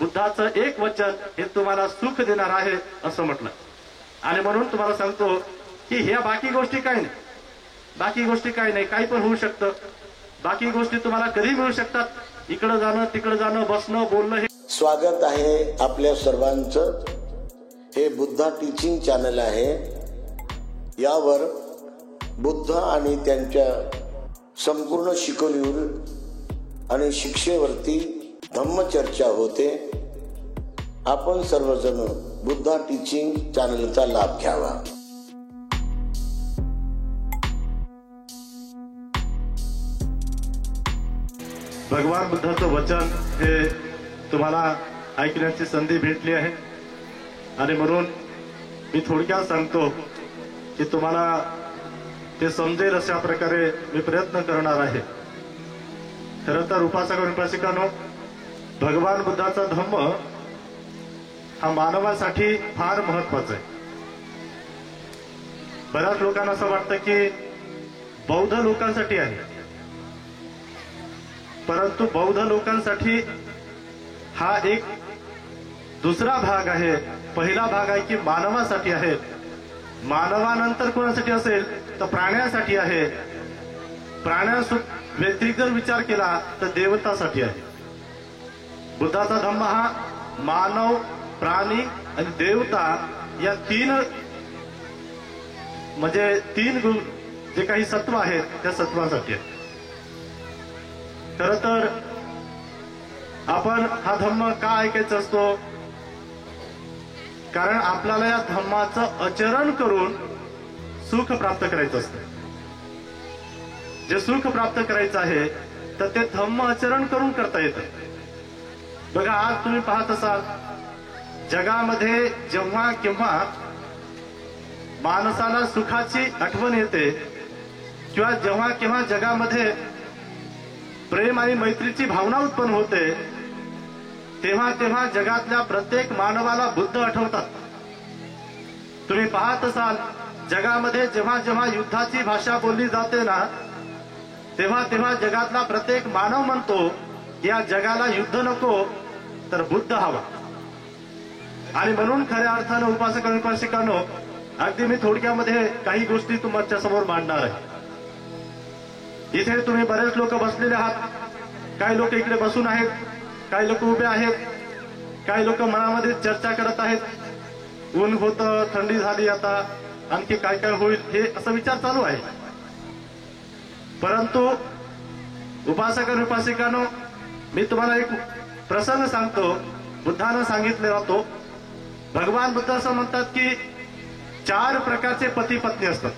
बुद्धाचं एक वचन हे तुम्हाला सुख देणार आहे असं म्हटलं. आणि म्हणून तुम्हाला सांगतो की ह्या बाकी गोष्टी काही नाही, बाकी गोष्टी काही नाही, काही पण होऊ शकतं. बाकी गोष्टी तुम्हाला कधी मिळू शकतात. इकडं जाणं तिकडं जाणं बसणं बोलणं हे. स्वागत आहे आपल्या सर्वांचं. हे बुद्धा टीचिंग चॅनल आहे. यावर बुद्ध आणि त्यांच्या संपूर्ण शिकवणीवर आणि शिक्षेवरती धम्मचर्चा होते. आपण सर्वजण बुद्धा टीचिंग चॅनलचा लाभ घ्यावा. भगवान बुद्धाचं वचन हे तुम्हाला ऐकण्याची संधी भेटली आहे. आणि म्हणून मी थोडक्यात सांगतो की तुम्हाला ते समजेल अशा प्रकारे मी प्रयत्न करणार आहे. खरं तर उपासकांनो, भगवान बुद्धाचा धम्म हा मानवासाठी फार महत्वाचा आहे. बऱ्याच लोकांना असं वाटतं की बौद्ध लोकांसाठी आहे, परंतु बौद्ध लोकांसाठी हा एक दुसरा भाग आहे. पहिला भाग आहे की मानवासाठी आहे. मानवानंतर कोणासाठी असेल तर प्राण्यांसाठी आहे. प्राण्या व्यतिरिक्त विचार केला तर देवतासाठी आहे. बुद्धाचा धम्म हा मानव, प्राणी आणि देवता या तीन जे काही सत्व आहेत त्या सत्वांसाठी आहे. खरं तर आपण हा धम्म का ऐकायचा असतो? कारण आपल्याला या धम्माचं आचरण करून सुख प्राप्त करायचं असतं. जे सुख प्राप्त करायचं आहे तर ते धम्म आचरण करून करता येतं. बघा, आज तुम्ही पाहत असाल जगामध्ये जेव्हा केव्हा माणसाला सुखाची आठवण येते किंवा जेव्हा केव्हा जगामध्ये प्रेम आणि मैत्रीची भावना उत्पन्न होते, तेव्हा तेव्हा जगातल्या प्रत्येक मानवाला बुद्ध आठवतात. तुम्ही पाहत असाल जगामध्ये जेव्हा जेव्हा युद्धाची भाषा बोलली जाते ना, तेव्हा तेव्हा जगातला प्रत्येक मानव म्हणतो या जगाला युद्ध नको तर बुद्ध हवा. आणि म्हणून खऱ्या अर्थानं उपासकांनो, अगदी मी थोडक्यामध्ये काही गोष्टी तुमच्या समोर मांडणार आहे. इथे तुम्ही बरेच लोक बसलेले आहात. काही लोक इकडे बसून आहेत, काही लोक उभे आहेत, काही लोक मनामध्ये चर्चा करत आहेत. ऊन होतं, थंडी झाली, आता आणखी काय काय होईल हे असा विचार चालू आहे. परंतु उपासकांनो, मी तुम्हाला एक प्रसंग सांगतो. बुद्धानं सांगितलेला तो. भगवान बुद्ध असं म्हणतात की 4 प्रकारचे पती पत्नी असतात.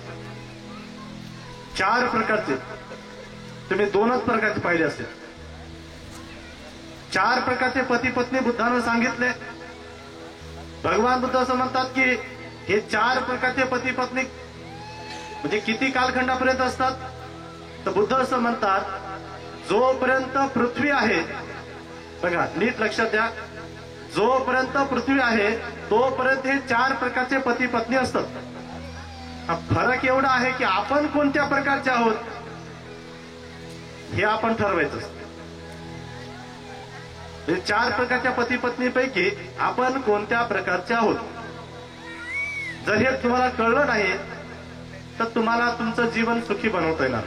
4 प्रकारचे. तुम्ही 2च प्रकारचे पाहिले असतील. 4 प्रकारचे पती पत्नी बुद्धानं सांगितले. भगवान बुद्ध असं म्हणतात की हे 4 प्रकारचे पती पत्नी म्हणजे किती कालखंडापर्यंत असतात? तर बुद्ध असं म्हणतात, जोपर्यंत पृथ्वी आहे, बघा नीट लक्षात द्या, जोपर्यंत पृथ्वी आहे तोपर्यंत हे 4 प्रकारचे पती पत्नी असतात. हा फरक एवढा आहे की आपण कोणत्या प्रकारचे आहोत हे आपण ठरवायचं असतं. 4 प्रकारच्या पती पत्नीपैकी आपण कोणत्या प्रकारचे आहोत. जर हे तुम्हाला कळलं नाही तर तुम्हाला तुमचं जीवन सुखी बनवता येणार.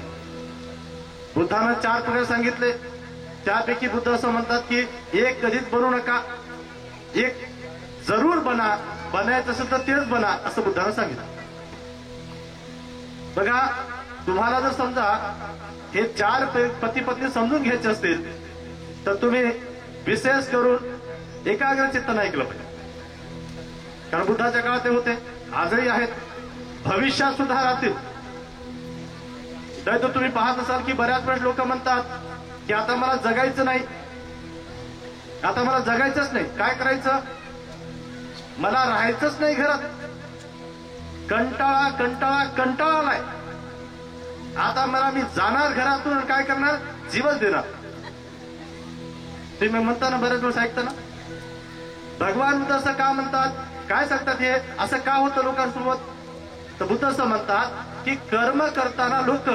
बुद्धानं 4 प्रकार सांगितले. त्यापैकी बुद्ध असं म्हणतात की एक कधीच बनू नका, एक जरूर बना, बनायचं असेल तर तेच बना, असं बुद्धानं सांगितलं. बघा, तुम्हाला जर समजा हे 4 पती पत्नी समजून घ्यायचे असतील तर तुम्ही विशेष करून एकाग्र चित्तानं ऐकलं पाहिजे. कारण बुद्धाच्या काळात ते होते, आजही आहेत, भविष्यात सुद्धा राहतील. नाही तर तुम्ही पाहत असाल की बऱ्याच वेळेस लोक म्हणतात की आता मला जगायचं नाही, आता मला जगायचंच नाही. काय करायचं? मला राहायचंच नाही घरात, कंटाळा कंटाळा कंटाळा आलाय, आता मी जाणार घरातून, काय करणार? जीवच देणार. तुम्ही म्हणताना बरेच वेळेस ऐकताना भगवान बुद्ध असं का म्हणतात? काय सांगतात हे असं का होतं लोकांसोबत? तर बुद्ध असं म्हणतात की कर्म करताना लोक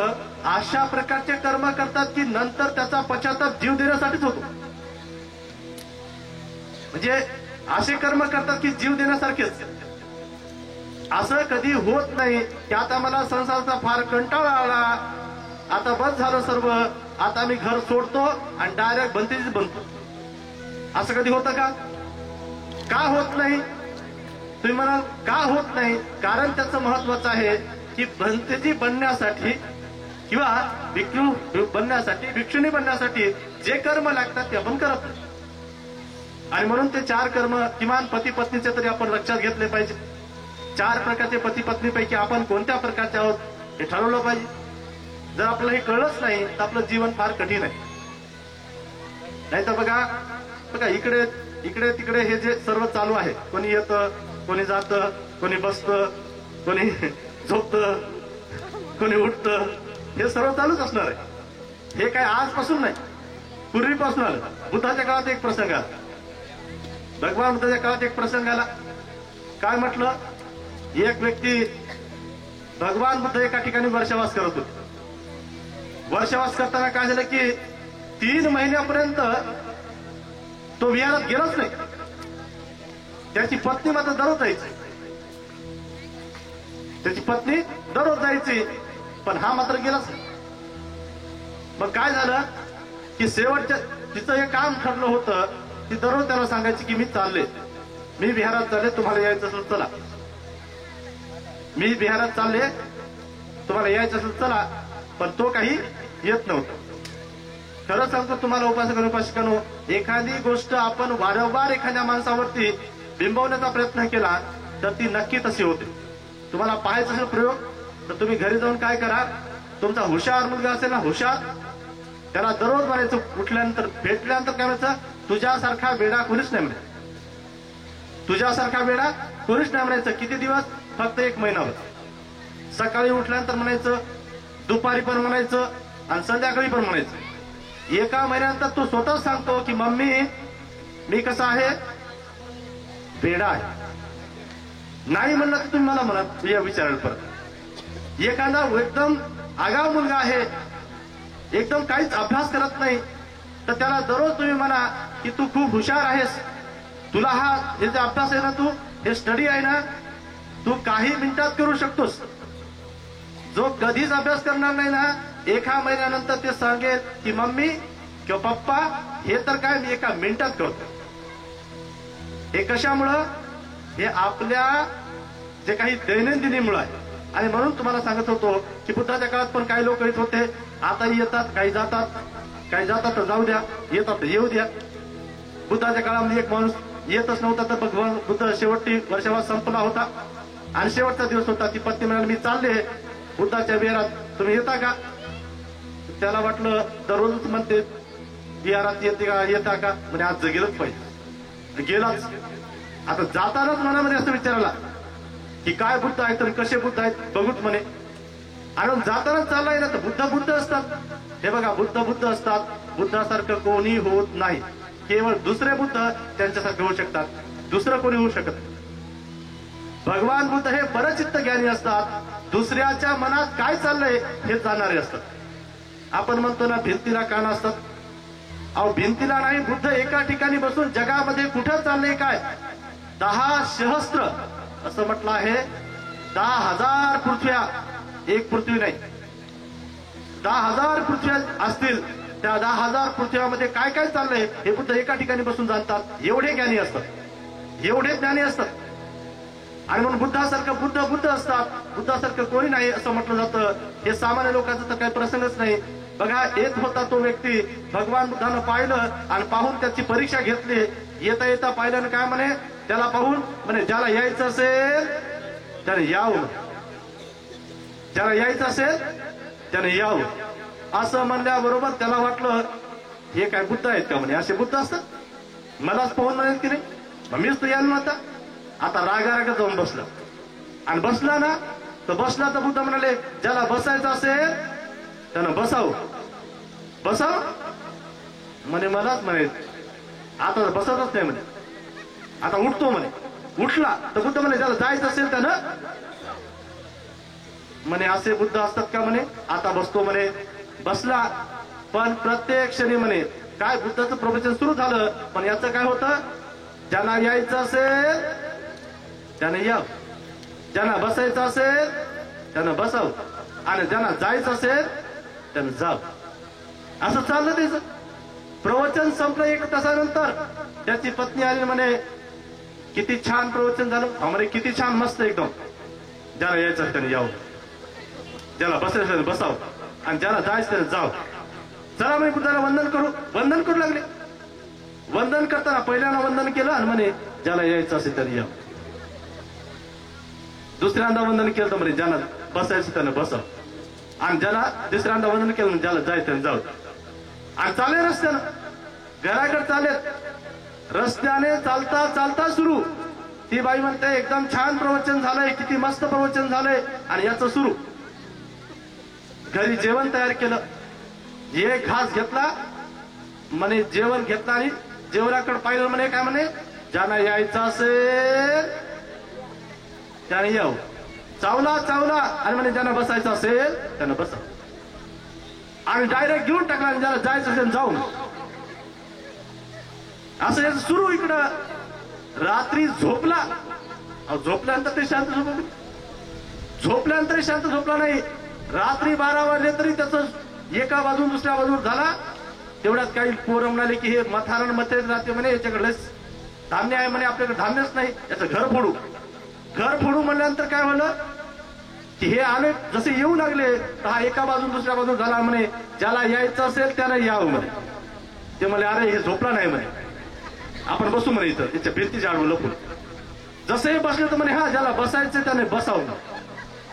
अशा प्रकारचे कर्म करतात की नंतर त्याचा पश्चाताप जीव देण्यासाठीच होतो. म्हणजे असे कर्म करतात की जीव देण्यासारखेच. असं कधी होत नाही की आता मला संसाराचा फार कंटाळा आला, आता बस झालं सर्व, आता मी घर सोडतो आणि डायरेक्ट भंतेजीच बनतो. असं कधी होतं का? का होत नाही? तुम्ही म्हणाल का होत नाही? कारण त्याचं महत्वाचं आहे की भंतेजी बनण्यासाठी किंवा भिक्षू बनण्यासाठी, भिक्षुणी बनण्यासाठी जे कर्म लागतात ते आपण करत नाही. आणि म्हणून ते 4 कर्म किमान पती पत्नीचे तरी आपण लक्षात घेतले पाहिजे. 4 प्रकारचे पती पत्नीपैकी आपण कोणत्या प्रकारचे आहोत हे ठरवलं पाहिजे. जर आपल्याला हे कळलंच नाही तर आपलं जीवन फार कठीण आहे. नाही तर बघा इकडे इकडे तिकडे हे जे सर्व चालू आहे, कोणी येतं, कोणी जातं, कोणी बसतं, कोणी झोपतं, कोणी उठतं, हे सर्व चालूच असणार आहे. हे काय आजपासून नाही, पूर्वीपासून आलं. बुद्धाच्या काळात एक प्रसंग आला, भगवान बुद्धाच्या काळात एक प्रसंग आला. काय म्हटलं? एक व्यक्ती, भगवान बुद्ध एका ठिकाणी वर्षावास करत होते. वर्षावास करताना काय झालं की 3 महिन्यापर्यंत तो विहारात गेलाच नाही. त्याची पत्नी मात्र दररोज जायची, त्याची पत्नी दररोज जायची, पण हा मात्र गेलाच नाही. मग काय झालं की शेवटच्या तिचं हे काम ठरलं होतं, ती दररोज त्याला सांगायची की मी चालले, मी विहारात चालले, तुम्हाला यायचं असेल चला, मी विहारात चालले, तुम्हाला यायचं असेल चला. पण तो काही येत नव्हता. खरं सांगतो तुम्हाला उपासक आणि उपासिकांनो, एखादी गोष्ट आपण वारंवार एखाद्या माणसावरती बिंबवण्याचा प्रयत्न केला तर ती नक्की तशी होते. तुम्हाला पाहायचं असेल प्रयोग तर तुम्ही घरी जाऊन काय करा, तुमचा हुशार मुलगा असेल ना, हुशार, त्याला दररोज म्हणायचं, उठल्यानंतर भेटल्यानंतर काय म्हणायचं, तुझ्यासारखा वेडा कोणीच नाही म्हणायचं, तुझ्यासारखा वेडा कोणीच नाही म्हणायचं. किती दिवस? फक्त 1 महिनाभर. सकाळी उठल्यानंतर म्हणायचं, दुपारी पण म्हणायचं आणि संध्याकाळी पण म्हणायचं. 1 महिन्यानंतर तो स्वतः सांगतो की मम्मी मी कसा आहे, वेडा आहे. नाही म्हणलं तर तुम्ही मला म्हणत या विचारायला परत. एखादा एकदम आगाव मुलगा आहे, एकदम काहीच अभ्यास करत नाही, तर त्याला दररोज तुम्ही म्हणा की तू खूप हुशार आहेस, तुला हे जे अभ्यास आहे ना, तू हे स्टडी आहे ना, तू काही मिनिटात करू शकतोस. जो कधीच अभ्यास करणार नाही ना, 1 महिन्यानंतर ते सांगेल की मम्मी किंवा पप्पा हे तर काय मी 1 मिनिटात करतो. हे कशामुळं? हे आपल्या जे काही दैनंदिनीमुळे आहे. आणि म्हणून तुम्हाला सांगत होतो की बुद्धाच्या काळात पण काही लोक येत होते, आताही येतात, काही जातात, काही जातात तर जाऊ द्या, येतात तर येऊ द्या. बुद्धाच्या काळामध्ये एक माणूस येतच नव्हता, तर भगवान बुद्ध शेवटी वर्षावास संपला होता आणि शेवटचा दिवस होता. ती पत्नी म्हणाली मी चालले बुद्धाच्या विहारात, तुम्ही येता का? त्याला वाटलं दररोजच म्हणते विहारात येता का, म्हणजे आज गेलंच पाहिजे. गेलाच. आता जातानाच मनामध्ये असं विचारायला की काय बुद्ध आहेत आणि कसे बुद्ध आहेत बघूच म्हणे. आणि जातानाच चाललाय ना, तर बुद्ध असतात. हे बघा, बुद्ध असतात. बुद्धासारखं कोणी होत नाही. केवळ दुसरे बुद्ध त्यांच्यासारखे होऊ शकतात, दुसरं कोणी होऊ शकत नाही. भगवान बुद्ध हे परचित्त ज्ञानी असतात, दुसऱ्याच्या मनात काय चाललंय हे जाणणारे असतात. आपण म्हणतो ना भिंतीला कान असतात, अहो भिंतीला नाही, बुद्ध एका ठिकाणी बसून जगामध्ये कुठं चाललंय काय 10 सहस्त्र असं म्हटलं आहे. 10,000 पृथ्व्या, एक पृथ्वी नाही, 10,000 पृथ्व्या असतील. त्या 10,000 पृथ्व्यामध्ये काय काय चाललंय हे बुद्ध एका ठिकाणी बसून जाणतात. एवढे ज्ञानी असतात, एवढे ज्ञानी असतात. आणि म्हणून बुद्धासारखं बुद्ध असतात, बुद्धासारखं कोणी नाही असं म्हटलं जातं. हे सामान्य लोकांचा तर काही प्रसंगच नाही. बघा, येत होता तो व्यक्ती, भगवान बुद्धानं पाहिलं आणि पाहून त्याची परीक्षा घेतली. येता येता पाहिल्यानं काय म्हणे, त्याला पाहून म्हणे ज्याला यायचं असेल त्याने यावं, ज्याला यायचं असेल त्याने यावं. असं म्हणल्याबरोबर त्याला वाटलं हे काय बुद्ध आहेत का म्हणे, असे बुद्ध असतात, मलाच पाहून म्हणेल की नाही, मग मीच तो यायला नव्हता. आता रागा जाऊन बसला आणि बसला ना, तर बसला तर बुद्ध म्हणाले ज्याला बसायचं असेल त्यानं बसाव म्हणे. मलाच म्हणे आता बसतच नाही म्हणे, आता उठतो म्हणे. उठला तर बुद्ध म्हणे ज्याला जायचं असेल त्यानं म्हणे. असे बुद्ध असतात का म्हणे. आता बसतो म्हणे. बसला, पण प्रत्येक क्षणी म्हणे काय बुद्धाचं प्रवचन सुरू झालं, पण याचं काय होतं, ज्यांना यायचं असेल त्याने या, ज्यांना बसायचं असेल त्यानं बसाव, आणि ज्यांना जायचं असेल त्यानं जाव. असं चाललं त्याचं. प्रवचन संपलं 1 तासानंतर त्याची पत्नी आली म्हणे, किती छान प्रवचन झालं. आम्हाला किती छान, मस्त एकदम. ज्याला यायचं त्याने यावं, ज्याला बसायचं त्याने बसावं, आणि ज्याला जायचं त्याने जावं. चला म्हणे बुद्धाला वंदन करू. वंदन करू लागले. वंदन करताना पहिल्यांदा वंदन केलं आणि म्हणे ज्याला यायचं असेल त्याने यावं. दुसऱ्यांदा वंदन केलं तर म्हणे ज्याला बसायचं त्यानं बसावं, आणि ज्याला तिसऱ्यांदा वंदन केलं ज्याला जायचं त्याने जावं. आणि चाले रस्त्यानं घराकडे चालेत. रस्त्याने चालता चालता सुरू. ती बाई म्हणते एकदम छान प्रवचन झालंय, किती मस्त प्रवचन झालंय. आणि याचं सुरू. घरी जेवण तयार केलं. एक घास घेतला म्हणे, जेवण घेतला आणि जेवणाकडे पाहिलं म्हणे, काय म्हणे, ज्यांना यायचं असेल त्याने यावं. चावला चावला आणि म्हणे ज्यांना बसायचं असेल त्यानं बसा, आणि डायरेक्ट घेऊन टाकला, आणि ज्याला जायचं असेल जाऊन. असं याचं सुरू. इकडं रात्री झोपला. झोपल्यानंतर ते शांत झोपला. झोपल्यानंतर शांत झोपला नाही. रात्री 12 वाजले तरी त्याचं एका बाजून दुसऱ्या बाजूवर झाला. तेवढ्यात काही पोरं म्हणाले की हे मथारण मध्ये राहते म्हणे, याच्याकडे धान्य आहे म्हणे, आपल्याकडे धान्यच नाही, याचं घर फोडू. घर फोडू म्हणल्यानंतर काय झालं की हे आले जसे येऊ लागले तर हा एका बाजून दुसऱ्या बाजून झाला. म्हणे ज्याला यायचं असेल त्यानं यावं म्हणे. ते म्हणे अरे हे झोपला नाही म्हणे, आपण बसू म्हणे इथं त्याच्या भिंतीच्या आडवं लपून. जसे बसले तर म्हणे हा ज्याला बसायचं त्याने बसावं.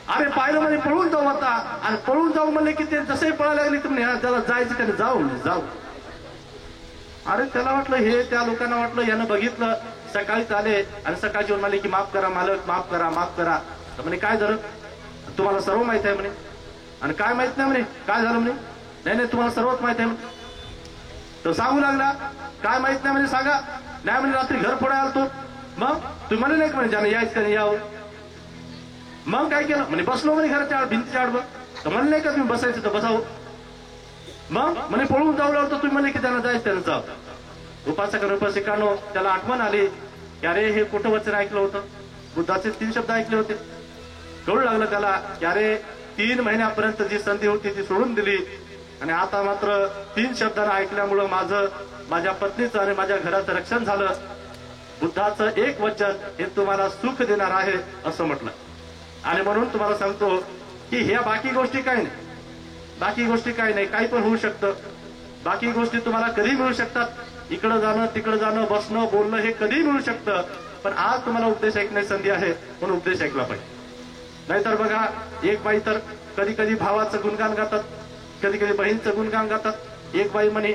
अरे पाहिलं म्हणे पळून जाऊ आता, आणि पळून जाऊ म्हणले की ते जसे पळायला लागले तर म्हणे हा ज्याला जायचं त्याने जाऊ म्हणे जाऊ. अरे त्याला वाटलं, हे त्या लोकांना वाटलं यानं बघितलं. सकाळीच आले आणि सकाळची म्हणाले की माफ करा मालक, माफ करा, माफ करा. तर म्हणे काय झालं, तुम्हाला सर्व माहित आहे म्हणे. आणि काय माहित नाही म्हणे, काय झालं म्हणे, नाही नाही तुम्हाला सर्वच माहित आहे म्हणे. तर सांगू लागला काय माहित नाही म्हणे, सांगा. नाही म्हणे रात्री घर फोडायला आलतो. मग तुम्ही म्हणे नाही म्हणे ज्याने यायचं त्याने यावं. मग काय केलं म्हणे, बसलो म्हणे घराच्या भिंतीच्या आडवं. तर म्हणले नाही का तुम्ही बसायचं तर बसावं. मग म्हणे पळून जाऊ लागतो तुम्ही म्हणे की त्यांना जायचं त्यानं जावं. उपासकांनो त्याला आठवण आली की अरे हे कुठं वचन ऐकलं होतं, बुद्धाचे 3 शब्द ऐकले होते. कळू लागलं त्याला की अरे 3 महिन्यापर्यंत जी संधी होती ती सोडून दिली, आणि आता मात्र 3 शब्दांना ऐकल्यामुळं माझ्या पत्नीचं आणि माझ्या घराचं रक्षण झालं. बुद्धाचं एक वचन हे तुम्हाला सुख देणार आहे असं म्हटलं. आणि म्हणून तुम्हाला सांगतो की ह्या बाकी गोष्टी काही नाही, बाकी गोष्टी काही नाही, काही पण होऊ शकतं. बाकी गोष्टी तुम्हाला कधी मिळू शकतात. इकडं जाणं तिकडं जाणं बसणं बोलणं हे कधी मिळू शकतं. पण आज तुम्हाला उपदेश ऐकण्याची संधी आहे म्हणून उपदेश ऐकला पाहिजे. नाहीतर बघा एक बाई तर कधी कधी भावाचं गुणगान गातात, कधी कधी बहीणचं गुणगान गातात. एक बाई म्हणे,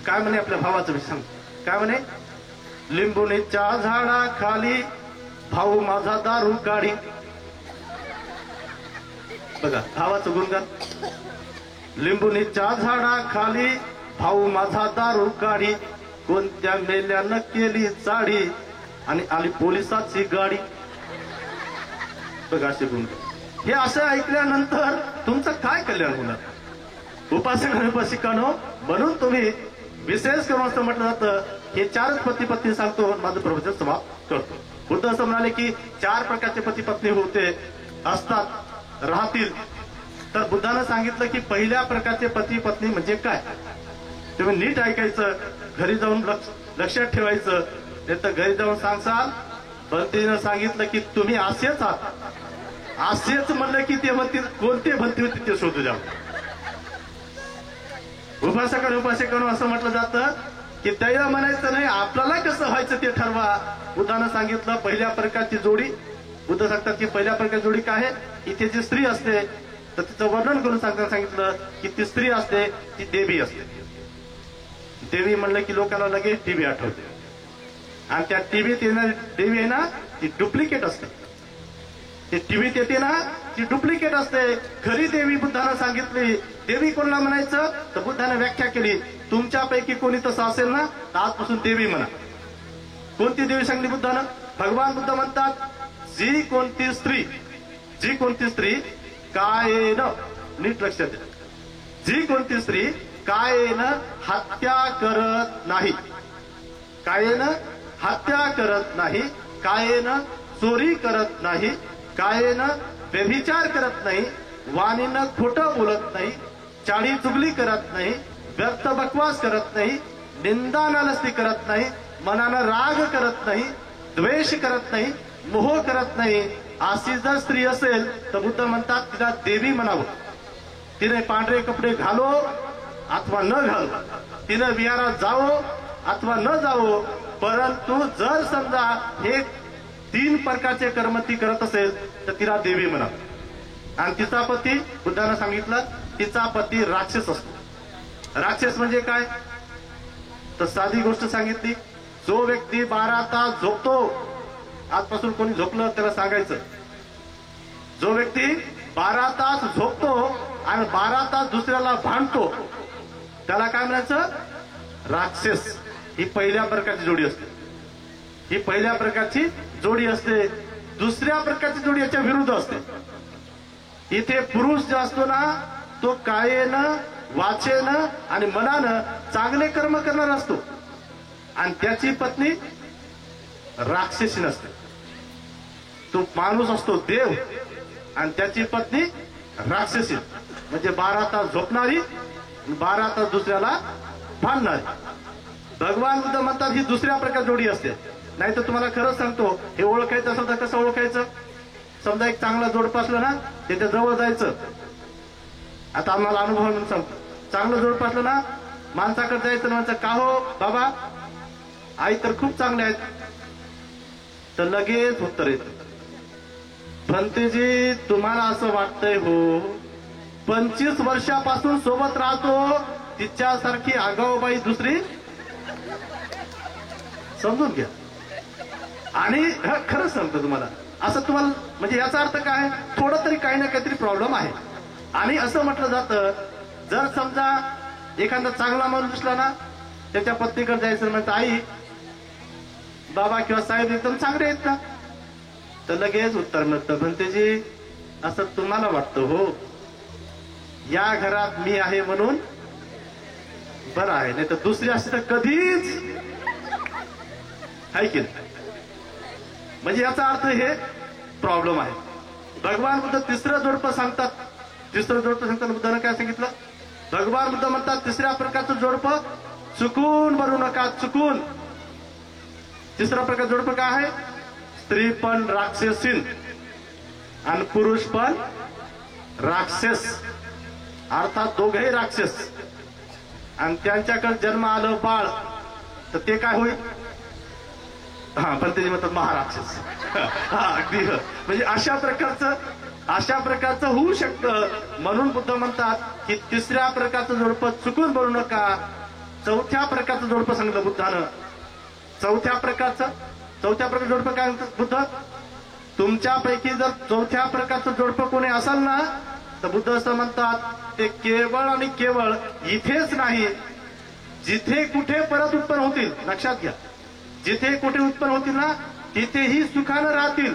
काय म्हणे आपल्या भावाचं मी सांग, काय म्हणे, लिंबुणीच्या झाडाखाली भाऊ माझा दारू काढी. बघा भावाचं गुणगान. लिंबुणीच्या झाडाखाली भाऊ माझा दारू काढी, कोणत्या मेल्यानं केली चाडी, आणि आली पोलिसाची गाडी. बघा असे गुणगान. हे असं ऐकल्यानंतर तुमचं काय कल्याण होणार. उपासिकांनो म्हणून तुम्ही विशेष करून असं म्हटलं जातं हे 4 पती पत्नी सांगतो माझं प्रवचन समाप्त करतो. बुद्ध असं म्हणाले की 4 प्रकारचे पती पत्नी होते असतात राहतील. तर बुद्धानं सांगितलं की पहिल्या प्रकारचे पती पत्नी म्हणजे काय, तुम्ही नीट ऐकायचं, घरी जाऊन लक्षात ठेवायचं, नाही तर घरी जाऊन सांगसाल. भंतीनं सांगितलं की तुम्ही असेच आहात. असेच म्हणलं की ते म्हणतील कोणते भंती होती ते शोधू द्या. उपासकांनो असं म्हटलं जातं की त्याला म्हणायचं नाही, आपल्याला कसं व्हायचं ते ठरवा. बुद्धानं सांगितलं पहिल्या प्रकारची जोडी. बुद्ध सांगतात की पहिल्या प्रकारची जोडी काय आहे, इथे जी स्त्री असते तर तिचं वर्णन करून सांगितलं की ती स्त्री असते ती देवी असते. देवी म्हणलं की लोकांना लगेच टीव्ही आठवते, आणि त्या टीव्हीत येणारी देवी आहे ना ती डुप्लिकेट असते. ते टीव्हीत येते ना ती डुप्लिकेट असते. खरी देवी बुद्धानं सांगितली. देवी कोणाला म्हणायचं तर बुद्धानं व्याख्या केली, तुमच्यापैकी कोणी तसं असेल ना तर आजपासून देवी म्हणा. कोणती देवी सांगली बुद्धानं, भगवान बुद्ध म्हणतात जी कोणती स्त्री कायेनं, नीट लक्षात द्या, जी कोणती स्त्री कायेनं हत्या करत नाही, कायेनं हत्या करत नाही, कायेनं चोरी करत नाही, कायेनं व्यभिचार करत नाही, वाणीनं खोटं बोलत नाही, चाडी चुगली करत नाही, व्यर्थ बकवास करत नाही, निंदा नालस्ती करत नाही, मनानं राग करत नाही, द्वेष करत नाही, मोह करत नाही. अशी जर स्त्री असेल तर बुद्ध म्हणतात तिला देवी म्हणावं. तिने पांढरे कपडे घालो अथवा न घालो, तिने विहारात जावो अथवा न जावो, परंतु जर समजा हे 3 प्रकारचे कर्म ती करत असेल तर तिला देवी म्हणावं. आणि तिचा पती, बुद्धानं सांगितलं तिचा पती राक्षस असतो. राक्षस म्हणजे काय तर साधी गोष्ट सांगितली. जो व्यक्ती 12 तास झोपतो, आजपासून कोणी झोपलं त्याला सांगायचं, जो व्यक्ती 12 तास झोपतो आणि 12 तास दुसऱ्याला भांडतो त्याला काय म्हणायचं, राक्षस. ही पहिल्या प्रकारची जोडी असते. ही पहिल्या प्रकारची जोडी असते. दुसऱ्या प्रकारची जोडी याच्या विरुद्ध असते. इथे पुरुष जो असतो ना तो कायेनं, वाचेनं आणि मनानं चांगले कर्म करणार असतो आणि त्याची पत्नी राक्षसी नसते. तो माणूस असतो देव आणि त्याची पत्नी राक्षसी. म्हणजे 12 तास झोपणारी, 12 तास दुसऱ्याला भांडणारी. भगवान बुद्ध म्हणतात ही दुसऱ्या प्रकार जोडी असते. नाही तर तुम्हाला खरंच सांगतो, हे ओळखायचं असेल तर कसं ओळखायचं. समजा एक चांगला जोडपं असलं ना त्याच्या जवळ जायचं. आता आम्हाला अनुभव म्हणून सांगतो, चांगलं जोडपं असलं ना माणसाकडे जायचं, म्हणायचं का हो बाबा, आई तर खूप चांगले आहेत. तर लगेच उत्तर येतं, भंतेजी तुम्हाला असं वाटतंय हो, 25 वर्षापासून सोबत राहतो, तिच्यासारखी आगाऊबाई दुसरी समजून घ्या. आणि खरंच सांगतो तुम्हाला, असं तुम्हाला म्हणजे याचा अर्थ काय, थोडं तरी काही ना काहीतरी प्रॉब्लेम आहे. आणि असं म्हटलं जातं, जर समजा एखादा चांगला माणूस दिसला ना त्याच्या पत्नीकडे जायचं, म्हणतं आई बाबा किंवा साहेब एकदम चांगले आहेत का, तर लगेच उत्तर मिळतं, भंतेजी असं तुम्हाला वाटतं हो, या घरात मी आहे म्हणून बरं आहे, नाही तर दुसरी असते तर कधीच आहे की नाही. म्हणजे याचा अर्थ हे प्रॉब्लेम आहे. भगवान बुद्ध तिसरं जोडपं सांगतात. तिसरं जोडपं सांगताना बुद्धानं काय सांगितलं, भगवान बुद्ध म्हणतात तिसऱ्या प्रकारचं जोडपं चुकून बनवू नका, चुकून. तिसरा प्रकार जोडपं काय आहे, स्त्री पण राक्षसीन आणि पुरुष पण राक्षस, अर्थात दोघेही राक्षस. आणि त्यांच्याकडे जन्म आलं बाळ तर ते काय होईल, पण ते म्हणतात महाराक्षस. अगदी म्हणजे अशा प्रकारचं होऊ शकतं. म्हणून बुद्ध म्हणतात की तिसऱ्या प्रकारचं जोडपं चुकून बनवू नका. चौथ्या प्रकारचं जोडपं सांगितलं बुद्धानं. चौथ्या प्रकारचं जोडपं काय म्हणतात बुद्ध, तुमच्यापैकी जर चौथ्या प्रकारचं जोडपं कोणी असाल ना तर बुद्ध असं म्हणतात ते केवळ आणि केवळ इथेच नाही, जिथे कुठे परत उत्पन्न होतील, लक्षात घ्या, जिथे कुठे उत्पन्न होतील ना तिथेही सुखानं राहतील,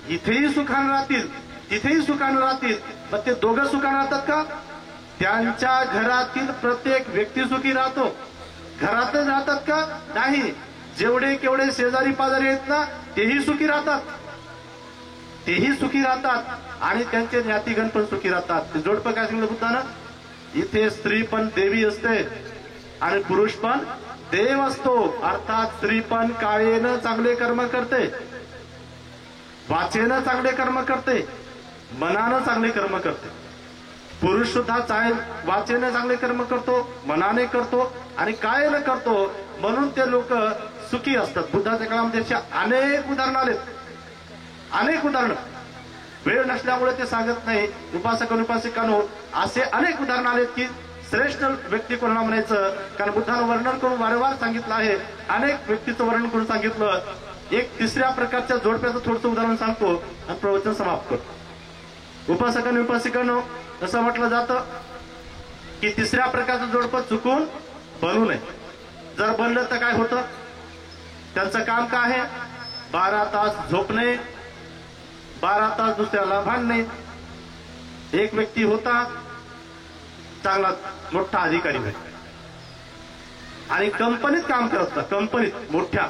इथेही सुखानं राहतील, तिथेही सुखानं राहतील. मग ते दोघं सुखानं राहतात का, त्यांच्या घरातील प्रत्येक व्यक्ती सुखी राहतो. घरातच राहतात का, नाही, जेवढे केवढे शेजारी पाजारी आहेत ना तेही सुखी राहतात, तेही सुखी राहतात आणि त्यांचे ज्ञातिगण पण सुखी राहतात. ते जोडपं काय सांगितलं बुद्धानं, इथे स्त्री पण देवी असते आणि पुरुष पण देव असतो. अर्थात स्त्री पण कायेनं चांगले कर्म करते, वाचेनं चांगले कर्म करते, मनानं चांगले कर्म करते. पुरुष सुद्धा वाचेनं चांगले कर्म करतो, मनाने करतो आणि कायेनं करतो. म्हणून ते लोक सुखी असतात. बुद्धाच्या काळामध्ये अशा अनेक उदाहरणं आलेत, अनेक उदाहरणं. वेळ नसल्यामुळे ते सांगत नाही. उपासक उपासिकांनो असे अनेक उदाहरणं आलेत की श्रेष्ठ व्यक्ती कोणाला म्हणायचं, कारण बुद्धानं वर्णन करून वारंवार सांगितलं आहे. अनेक व्यक्तीचं वर्णन करून सांगितलं. एक तिसऱ्या प्रकारच्या जोडप्याचं थोडंसं उदाहरण सांगतो आणि प्रवचन समाप्त करतो. उपासिकांनो असं म्हटलं जातं की तिसऱ्या प्रकारचं जोडपं चुकून बनू नये. जर बनलं तर काय होतं, त्यांचं काम काय आहे, 12 तास झोपणे, 12 तास दुसऱ्याला भांडणे. एक व्यक्ती होता चांगला मोठा अधिकारी व्हायचा आणि कंपनीत काम करत होता, कंपनीत मोठ्या,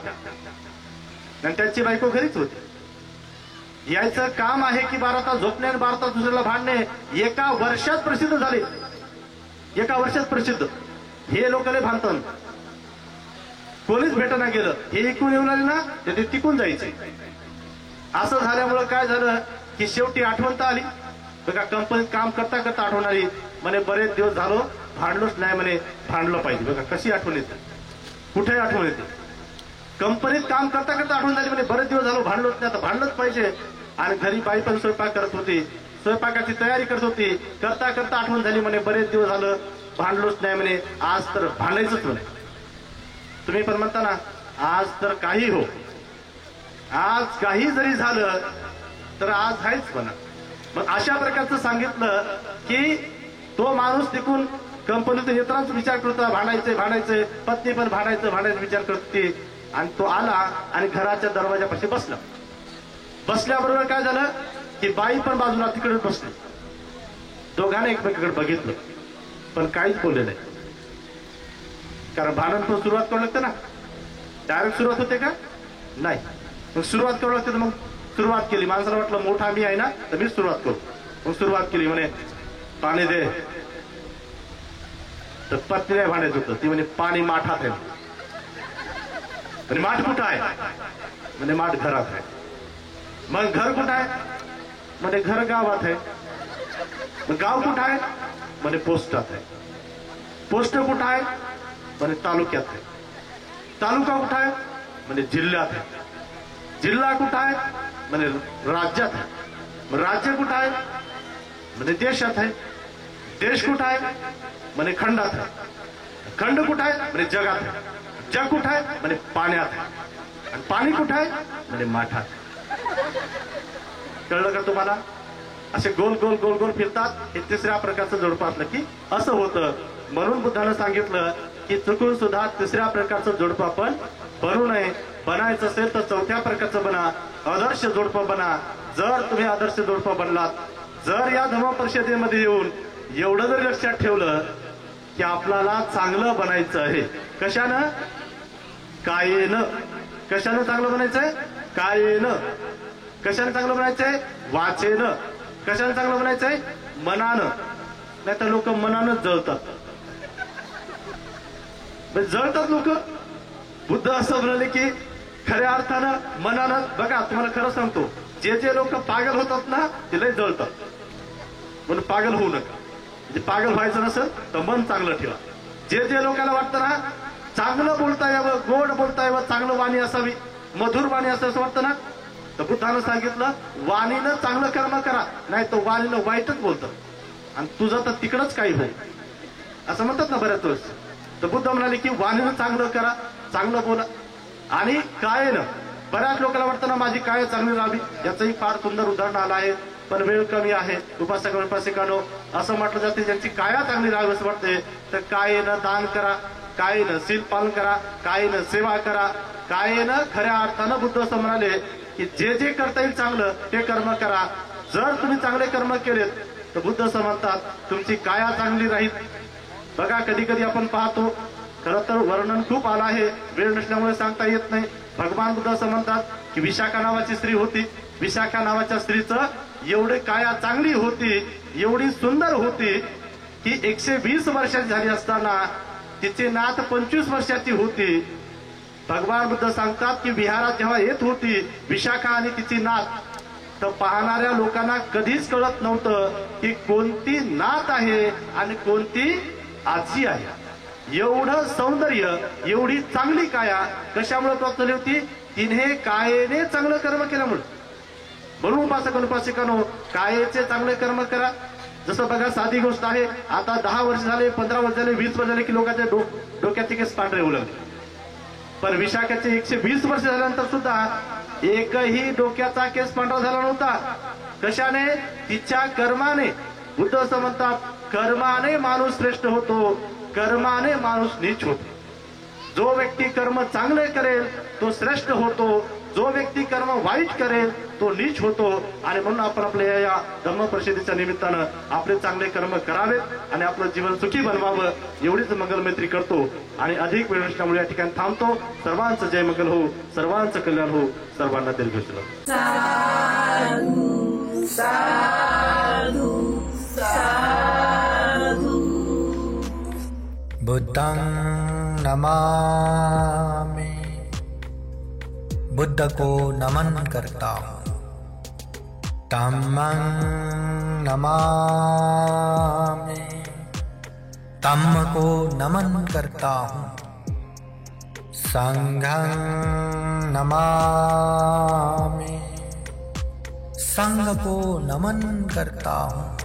आणि त्यांची बायको घरीच होती. यायचं काम आहे की 12 तास झोपणे आणि 12 तास दुसऱ्याला भांडणे. एका वर्षात प्रसिद्ध झाले, एका वर्षात प्रसिद्ध. हे लोकांना भांडतात, कोणीच भेटना गेलं. हे इकडून येऊन आले ना ते तिकून जायचे. असं झाल्यामुळं काय झालं की शेवटी आठवण तर आली बघा. कंपनीत काम करता करता आठवण आली, म्हणे बरेच दिवस झालो भांडलोच नाही, म्हणे भांडलं पाहिजे. बघा कशी आठवण येते, कुठेही आठवण येते. कंपनीत काम करता करता आठवण झाली, म्हणे बरेच दिवस झालो भांडलोच नाही, आता भांडलंच पाहिजे. आणि घरी बाई पण स्वयंपाक करत होती, स्वयंपाकाची तयारी करत होती. करता करता आठवण झाली, म्हणे बरेच दिवस झालं भांडलोच नाही, म्हणे आज तर भांडायचंच. म्हणे तुम्ही पण म्हणता ना आज तर काही हो, आज काही जरी झालं तर आज आहेच म्हणा. मग अशा प्रकारचं सांगितलं की तो माणूस तिकून कंपनीतून येतानाच विचार करतो भांडायचे भांडायचे, पत्नी पण भांडायचं विचार करते. आणि तो आला आणि घराच्या दरवाजापाशी बसला. बसल्याबरोबर काय झालं की बाई पण बाजूला तिकडे बसली. दोघांनी एकमेकांकडे बघितलं पण काहीच बोलले नाही. कारण भांडण पण सुरुवात करावं लागतं ना, डायरेक्ट सुरुवात होते का नाही. मग सुरुवात करावं लागते. तर मग सुरुवात केली. माणसाला वाटलं मोठा मी आहे ना तर मी सुरुवात करू. मग सुरुवात केली, म्हणे पाणी दे. तर पत्नीला भांडायचं होतं, ती म्हणे पाणी माठात आहे. म्हणे माठ कुठं आहे, म्हणे माठ घरात आहे. मग घर कुठं आहे, म्हणे घर गावात आहे. मग गाव कुठं आहे, म्हणे पोस्टात आहे. पोस्ट कुठं आहे, म्हणे तालुक्यात आहे. तालुका कुठं आहे, म्हणे जिल्ह्यात आहे. जिल्हा कुठं आहे, म्हणे राज्यात आहे. मग राज्य कुठं आहे, म्हणे देशात आहे. देश कुठं आहे, म्हणे खंडात आहे. खंड कुठं आहे, म्हणे जगात आहे. जग कुठं आहे, म्हणे पाण्यात आहे. आणि पाणी कुठं आहे, म्हणे माठात. कळलं का तुम्हाला? असे गोल गोल गोल गोल फिरतात. हे तिसऱ्या प्रकारचं जोडपं असलं की असं होतं. म्हणून बुद्धानं सांगितलं की चुकून सुद्धा तिसऱ्या प्रकारचं जोडपं आपण बनू नये. बनायचं असेल तर चौथ्या प्रकारचं बना, आदर्श जोडपं बना. जर तुम्ही आदर्श जोडपं बनलात, जर या धर्म परिषदेमध्ये येऊन एवढं जरी लक्षात ठेवलं की आपल्याला चांगलं बनायचं आहे. कशानं? कायेनं. कशानं चांगलं बनायचंय? कायेनं. कशानं चांगलं बनायचंय? वाचेनं. कशानं चांगलं बनायचंय? मनानं. नाही तर लोक मनानंच जळतात, जळतात लोक. बुद्ध असं म्हणाले की खऱ्या अर्थानं मनानं. बघा तुम्हाला खरं सांगतो, जे जे लोक पागल होतात ना ते लय जळतात. म्हणून पागल होऊ नका. म्हणजे पागल व्हायचं नसेल तर मन चांगलं ठेवा. जे जे लोकांना वाटतं ना चांगलं बोलता यावं, गोड बोलता यावं, चांगलं वाणी असावी, मधुर वाणी असावं असं वाटतं ना, तर बुद्धानं सांगितलं वाणीनं चांगलं कर्म करा, नाही तर वाणीनं वाईटच बोलतं आणि तुझं तर तिकडच काही होईल असं म्हणतात ना बऱ्याच वेळेस. तर बुद्ध म्हणाले की वाणीनं चांगलं करा, चांगलं बोला. आणि कायेनं, बऱ्याच लोकांना वाटतं ना माझी काय चांगली राहावी. याचंही फार सुंदर उदाहरण आलं आहे, पण वेळ कमी आहे. उपासक उपासिकांनो, असं म्हटलं जाते ज्यांची काया चांगली राहावी असं वाटते तर कायेनं दान करा, कायेनं शील पालन करा, कायेनं सेवा करा. कायेनं खऱ्या अर्थानं बुद्ध असं म्हणाले की जे जे करता येईल चांगलं ते कर्म करा. जर तुम्ही चांगले कर्म केलेत तर बुद्ध असं म्हणतात तुमची काया चांगली राहील. बघा कधी कधी आपण पाहतो, खरं तर वर्णन खूप आलं आहे, वेळ नसल्यामुळे सांगता येत नाही. भगवान बुद्ध असं म्हणतात की विशाखा नावाची स्त्री होती. विशाखा नावाच्या स्त्रीचं एवढी काया चांगली होती, एवढी सुंदर होती की 120 वर्षाची झाली असताना तिची नात 25 वर्षाची होती. भगवान बुद्ध सांगतात की विहारात जेव्हा येत होती विशाखा आणि तिची नात, तर पाहणाऱ्या लोकांना कधीच कळत नव्हतं की कोणती नात आहे आणि कोणती आजी आहे. एवढं सौंदर्य, एवढी चांगली काया कशामुळे प्राप्त झाली होती? तिने कायेने चांगलं कर्म केल्यामुळे. म्हणून उपासक उपासिकांनो, कायेचे चांगले कर्म करा. जसं बघा साधी गोष्ट आहे, आता 10 वर्ष झाले, 15 वर्ष झाले, 20 वर्ष झाले की लोकांच्या डोक्याचे केस पांढरे होऊ लागले. पण विशाखाचे 120 वर्ष झाल्यानंतर सुद्धा एकही डोक्याचा केस पांढरा झाला नव्हता. कशाने? तिच्या कर्माने. बुद्ध असं म्हणतात कर्माने माणूस श्रेष्ठ होतो, कर्माने माणूस नीच होतो. जो व्यक्ती कर्म चांगले करेल तो श्रेष्ठ होतो, जो व्यक्ती कर्म वाईट करेल तो नीच होतो. आणि म्हणून आपण आपल्या या धम्म परिषदेच्या निमित्तानं आपले चांगले कर्म करावेत आणि आपलं जीवन सुखी बनवावं एवढीच मंगलमैत्री करतो. आणि अधिक वेळ नसल्यामुळे या ठिकाणी थांबतो. सर्वांचं जय मंगल हो, सर्वांचं कल्याण हो, सर्वांना दीर्घायुष्य लाभो. साधु साधु साधु. बुद्धं नमामि, बुद्ध को नमन करता हूँ. धम्मं नमामि, धम्म को नमन करता हूँ. संघं नमामि, संघ को नमन करता हूँ.